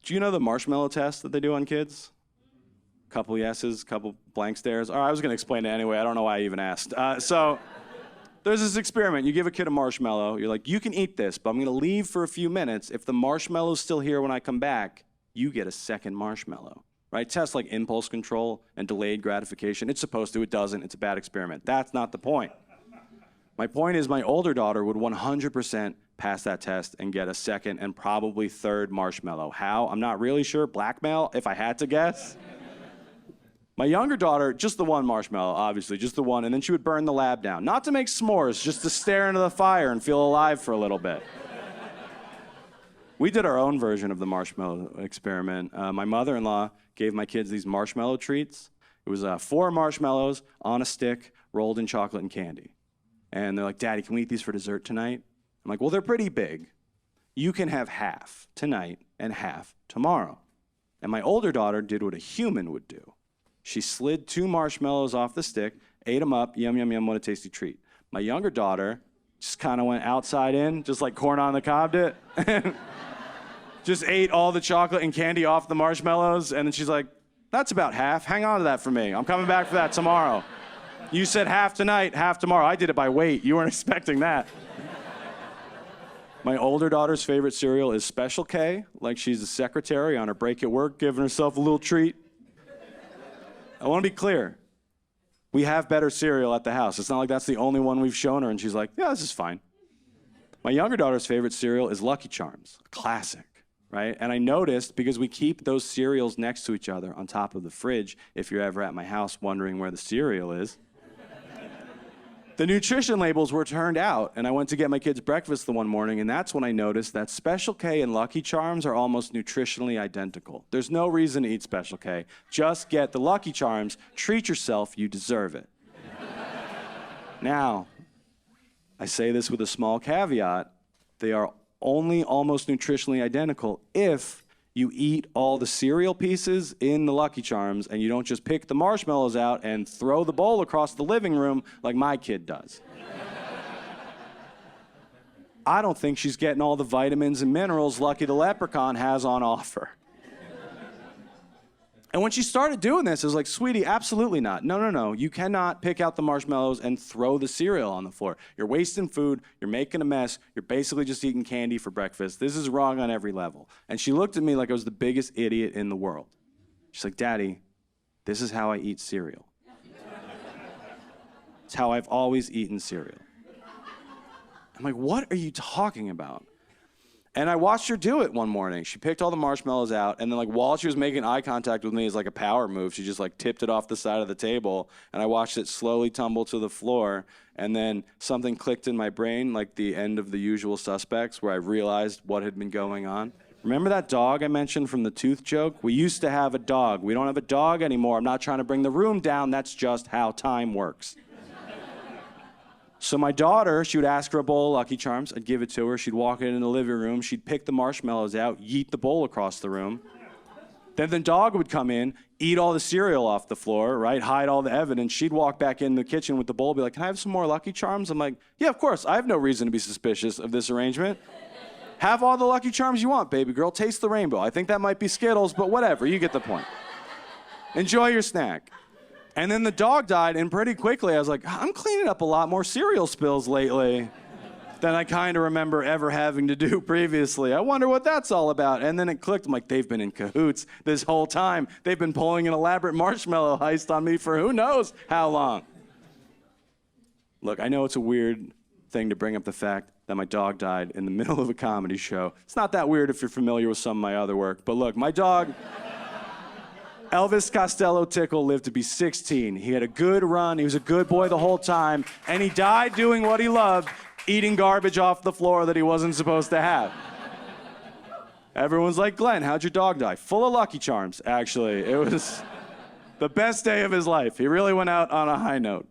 Do you know the marshmallow test that they do on kids? Couple yeses, couple blank stares. I was going to explain it anyway. I don't know why I even asked. So there's this experiment. You give a kid a marshmallow. You're like, you can eat this, but I'm going to leave for a few minutes. If the marshmallow's still here when I come back, you get a second marshmallow. Right? Tests like impulse control and delayed gratification. It's supposed to. It doesn't. It's a bad experiment. That's not the point. My point is my older daughter would 100% pass that test and get a second and probably third marshmallow. How? I'm not really sure. Blackmail, if I had to guess. My younger daughter, just the one marshmallow, obviously, just the one, and then she would burn the lab down. Not to make s'mores, just to stare into the fire and feel alive for a little bit. We did our own version of the marshmallow experiment. My mother-in-law gave my kids these marshmallow treats. It was 4 marshmallows on a stick, rolled in chocolate and candy. And they're like, Daddy, can we eat these for dessert tonight? I'm like, well, they're pretty big. You can have half tonight and half tomorrow. And my older daughter did what a human would do. She slid 2 marshmallows off the stick, ate them up, yum, yum, yum, what a tasty treat. My younger daughter just kind of went outside in, just like corn on the cob did. Just ate all the chocolate and candy off the marshmallows, and then she's like, that's about half. Hang on to that for me. I'm coming back for that tomorrow. You said half tonight, half tomorrow. I did it by weight. You weren't expecting that. My older daughter's favorite cereal is Special K, like she's a secretary on her break at work, giving herself a little treat. I want to be clear. We have better cereal at the house. It's not like that's the only one we've shown her, and she's like, yeah, this is fine. My younger daughter's favorite cereal is Lucky Charms, a classic, right? And I noticed, because we keep those cereals next to each other on top of the fridge, if you're ever at my house wondering where the cereal is, the nutrition labels were turned out, and I went to get my kids breakfast the one morning, and that's when I noticed that Special K and Lucky Charms are almost nutritionally identical. There's no reason to eat Special K. Just get the Lucky Charms. Treat yourself. You deserve it. Now, I say this with a small caveat. They are only almost nutritionally identical if you eat all the cereal pieces in the Lucky Charms and you don't just pick the marshmallows out and throw the bowl across the living room like my kid does. I don't think she's getting all the vitamins and minerals Lucky the Leprechaun has on offer. And when she started doing this, it was like, sweetie, absolutely not. No. You cannot pick out the marshmallows and throw the cereal on the floor. You're wasting food. You're making a mess. You're basically just eating candy for breakfast. This is wrong on every level. And she looked at me like I was the biggest idiot in the world. She's like, Daddy, this is how I eat cereal. It's how I've always eaten cereal. I'm like, what are you talking about? And I watched her do it one morning. She picked all the marshmallows out, and then like while she was making eye contact with me as like a power move, she just like tipped it off the side of the table, and I watched it slowly tumble to the floor, and then something clicked in my brain, like the end of The Usual Suspects, where I realized what had been going on. Remember that dog I mentioned from the tooth joke? We used to have a dog. We don't have a dog anymore. I'm not trying to bring the room down. That's just how time works. So my daughter, she would ask for a bowl of Lucky Charms. I'd give it to her. She'd walk in the living room. She'd pick the marshmallows out, yeet the bowl across the room. Then the dog would come in, eat all the cereal off the floor, right? Hide all the evidence. She'd walk back in the kitchen with the bowl, be like, can I have some more Lucky Charms? I'm like, yeah, of course. I have no reason to be suspicious of this arrangement. Have all the Lucky Charms you want, baby girl. Taste the rainbow. I think that might be Skittles, but whatever. You get the point. Enjoy your snack. And then the dog died, and pretty quickly I was like, I'm cleaning up a lot more cereal spills lately than I kind of remember ever having to do previously. I wonder what that's all about. And then it clicked. I'm like, they've been in cahoots this whole time. They've been pulling an elaborate marshmallow heist on me for who knows how long. Look, I know it's a weird thing to bring up the fact that my dog died in the middle of a comedy show. It's not that weird if you're familiar with some of my other work. But look, my dog... Elvis Costello Tickle lived to be 16. He had a good run. He was a good boy the whole time. And he died doing what he loved, eating garbage off the floor that he wasn't supposed to have. Everyone's like, Glenn, how'd your dog die? Full of Lucky Charms, actually. It was the best day of his life. He really went out on a high note.